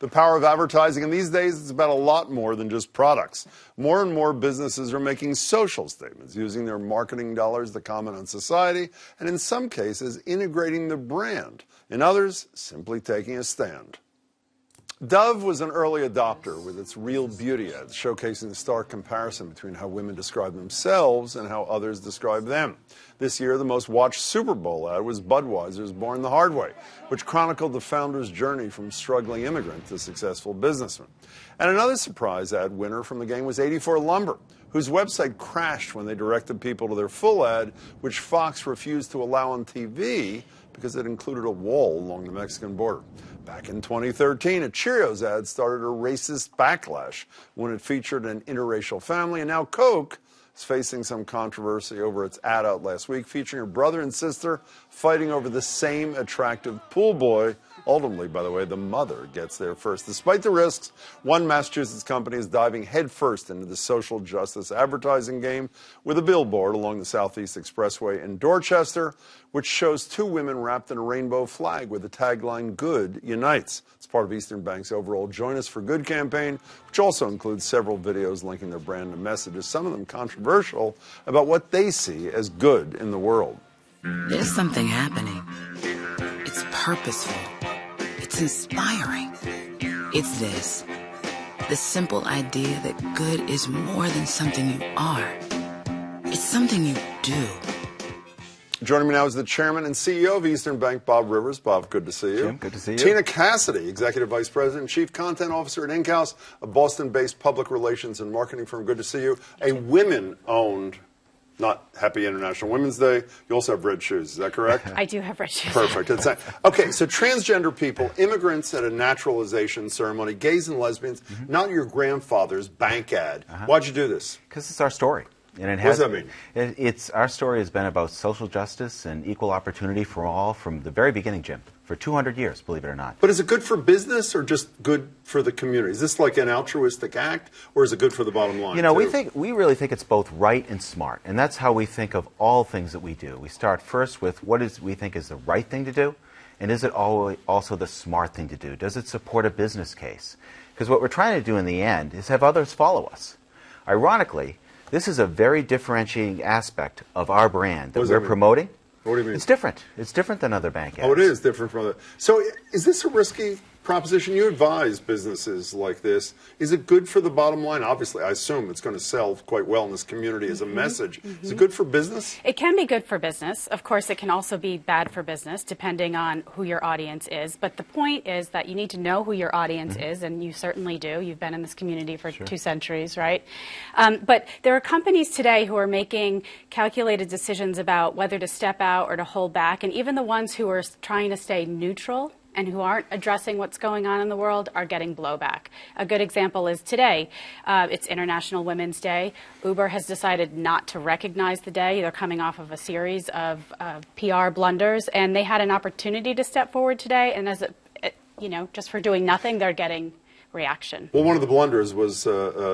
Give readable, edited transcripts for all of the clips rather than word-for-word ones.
The power of advertising, and these days it's about a lot more than just products. More and more businesses are making social statements, using their marketing dollars to comment on society, and in some cases, integrating the brand. In others, simply taking a stand. Dove was an early adopter with its Real Beauty ads, showcasing the stark comparison between how women describe themselves and how others describe them. This year, the most watched Super Bowl ad was Budweiser's Born the Hard Way, which chronicled the founder's journey from struggling immigrant to successful businessman. And another surprise ad winner from the game was 84 Lumber, whose website crashed when they directed people to their full ad, which Fox refused to allow on TV because it included a wall along the Mexican border. Back in 2013, a Cheerios ad started a racist backlash when it featured an interracial family, and now Coke is facing some controversy over its ad out last week, featuring a brother and sister fighting over the same attractive pool boy. Ultimately, by the way, the mother gets there first. Despite the risks, one Massachusetts company is diving headfirst into the social justice advertising game with a billboard along the Southeast Expressway in Dorchester, which shows two women wrapped in a rainbow flag with the tagline, "Good Unites." It's part of Eastern Bank's overall Join Us for Good campaign, which also includes several videos linking their brand to messages, some of them controversial, about what they see as good in the world. There's something happening. It's purposeful. It's inspiring. It's this. The simple idea that good is more than something you are. It's something you do. Joining me now is the chairman and CEO of Eastern Bank, Bob Rivers. Bob, good to see you. Jim, good to see you. Tina Cassidy, Executive Vice President and Chief Content Officer at Inkhouse, a Boston-based public relations and marketing firm. Good to see you. A women-owned, not Happy International Women's Day. You also have red shoes. Is that correct? I do have red shoes. Perfect. Okay, so transgender people, immigrants at a naturalization ceremony, gays and lesbians, not your grandfather's bank ad. Why'd you do this? Because it's our story. And it What does that mean? It's our story has been about social justice and equal opportunity for all from the very beginning, Jim, for 200 years, believe it or not. But is it good for business or just good for the community? Is this like an altruistic act, or is it good for the bottom line? You know, too? we really think it's both right and smart, and that's how we think of all things that we do. We start first with what we think is the right thing to do, and is it also the smart thing to do? Does it support a business case? Because what we're trying to do in the end is have others follow us. Ironically, this is a very differentiating aspect of our brand that we're promoting. What do you mean? It's different. It's different than other bank ads. Oh, it is different from other. So is this a risky proposition? You advise businesses like this. Is it good for the bottom line? Obviously, I assume it's going to sell quite well in this community as a message. Is it good for business? It can be good for business. Of course, it can also be bad for business, depending on who your audience is. But the point is that you need to know who your audience is, and you certainly do. You've been in this community for 2 centuries, right? But there are companies today who are making calculated decisions about whether to step out or to hold back, and even the ones who are trying to stay neutral and who aren't addressing what's going on in the world are getting blowback. A good example is today. It's International Women's Day. Uber has decided not to recognize the day. They're coming off of a series of PR blunders, and they had an opportunity to step forward today, and just for doing nothing, they're getting reaction. Well, one of the blunders was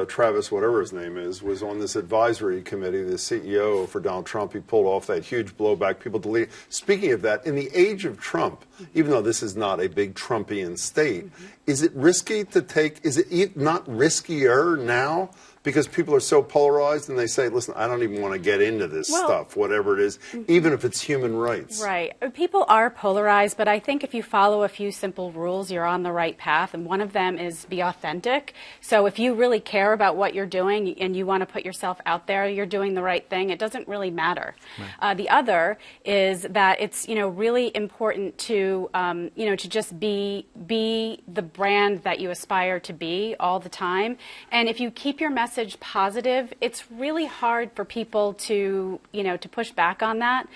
Travis, whatever his name is, was on this advisory committee, the CEO for Donald Trump. He pulled off that huge blowback. People deleted. Speaking of that, in the age of Trump, even though this is not a big Trumpian state, is it risky to take, is it not riskier now? Because people are so polarized and they say, listen, I don't even want to get into this stuff, whatever it is, even if it's human rights. Right. People are polarized, but I think if you follow a few simple rules, you're on the right path. And one of them is be authentic. So if you really care about what you're doing and you want to put yourself out there, you're doing the right thing. It doesn't really matter. Right. The other is that it's, really important to, to just be the brand that you aspire to be all the time. And if you keep your message positive, it's really hard for people to, to push back on that.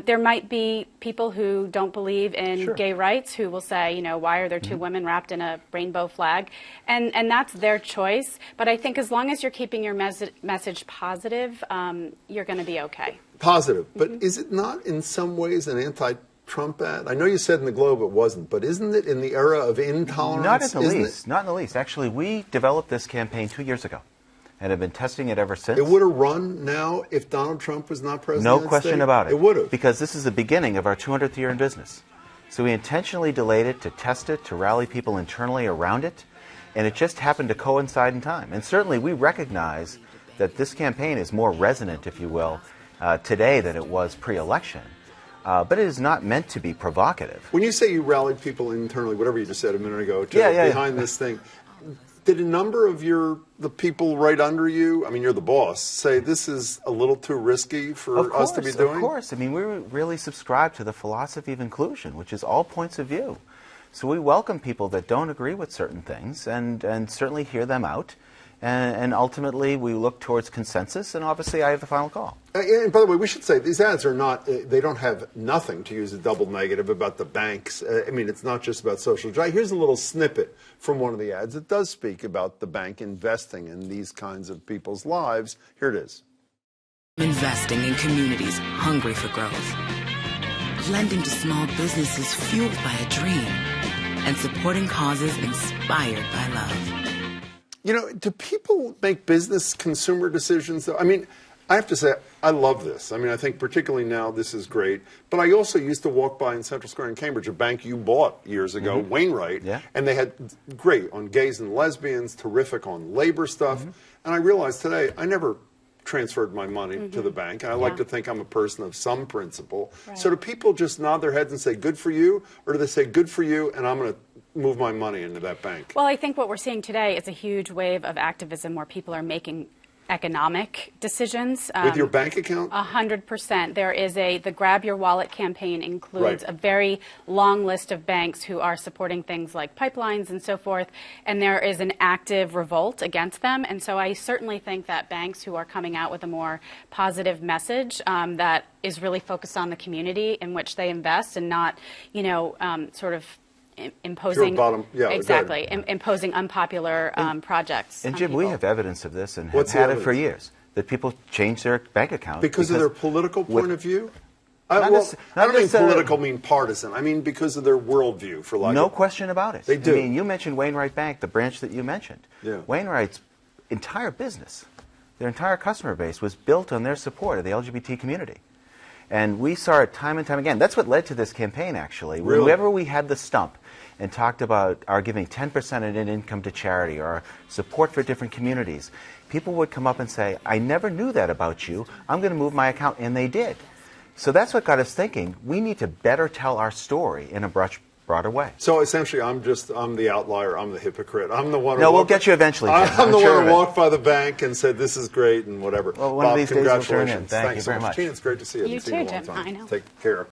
There might be people who don't believe in gay rights who will say, why are there two women wrapped in a rainbow flag? And that's their choice. But I think as long as you're keeping your message positive, you're going to be okay. Positive. But is it not in some ways an anti-Trump ad? I know you said in the Globe it wasn't, but isn't it in the era of intolerance? Not in the least. Not in the least. Actually, we developed this campaign 2 years ago and have been testing it ever since. It would have run now if Donald Trump was not president. No question about it. It would have. Because this is the beginning of our 200th year in business. So we intentionally delayed it to test it, to rally people internally around it, and it just happened to coincide in time. And certainly we recognize that this campaign is more resonant, if you will, today than it was pre-election. But it is not meant to be provocative. When you say you rallied people internally, whatever you just said a minute ago, to behind this thing, did a number of the people right under you, I mean, you're the boss, say this is a little too risky for us to be doing? Of course. I mean, we really subscribe to the philosophy of inclusion, which is all points of view. So we welcome people that don't agree with certain things and certainly hear them out. And ultimately, we look towards consensus, and obviously I have the final call. And by the way, we should say these ads are not, they don't have nothing, to use a double negative, about the banks. I mean, it's not just about social justice. Here's a little snippet from one of the ads. It does speak about the bank investing in these kinds of people's lives. Here it is. Investing in communities hungry for growth. Lending to small businesses fueled by a dream. And supporting causes inspired by love. You know, do people make business consumer decisions, though? I mean, I have to say, I love this. I mean, I think particularly now this is great. But I also used to walk by in Central Square in Cambridge, a bank you bought years ago, Wainwright, and they had great on gays and lesbians, terrific on labor stuff. And I realized today, I never transferred my money to the bank. And I like to think I'm a person of some principle. Right. So do people just nod their heads and say, good for you? Or do they say, good for you, and I'm going to move my money into that bank? Well, I think what we're seeing today is a huge wave of activism where people are making economic decisions. With your bank account? 100%. There is the Grab Your Wallet campaign includes a very long list of banks who are supporting things like pipelines and so forth, and there is an active revolt against them. And so I certainly think that banks who are coming out with a more positive message that is really focused on the community in which they invest and not, sort of imposing imposing unpopular projects. And Jim, we have evidence of this and have had it for years, that people change their bank account because of their political point of view. I don't mean political, mean partisan. I mean because of their worldview, for lack of... No question about it. They do. I mean, you mentioned Wainwright Bank, the branch that you mentioned. Yeah. Wainwright's entire business, their entire customer base was built on their support of the LGBT community. And we saw it time and time again. That's what led to this campaign, actually. Really? Whenever we had the stump and talked about our giving 10% of net income to charity or our support for different communities, people would come up and say, I never knew that about you. I'm going to move my account. And they did. So that's what got us thinking. We need to better tell our story in a broader way. So essentially, I'm the outlier. I'm the hypocrite. I'm the one. No, we'll get you eventually, Jim. I'm the one who walked by the bank and said, "This is great" and whatever. Well, one of these days we'll turn in. Thank you very much. Tina, it's great to see you. You too, Jim. I know. Take care.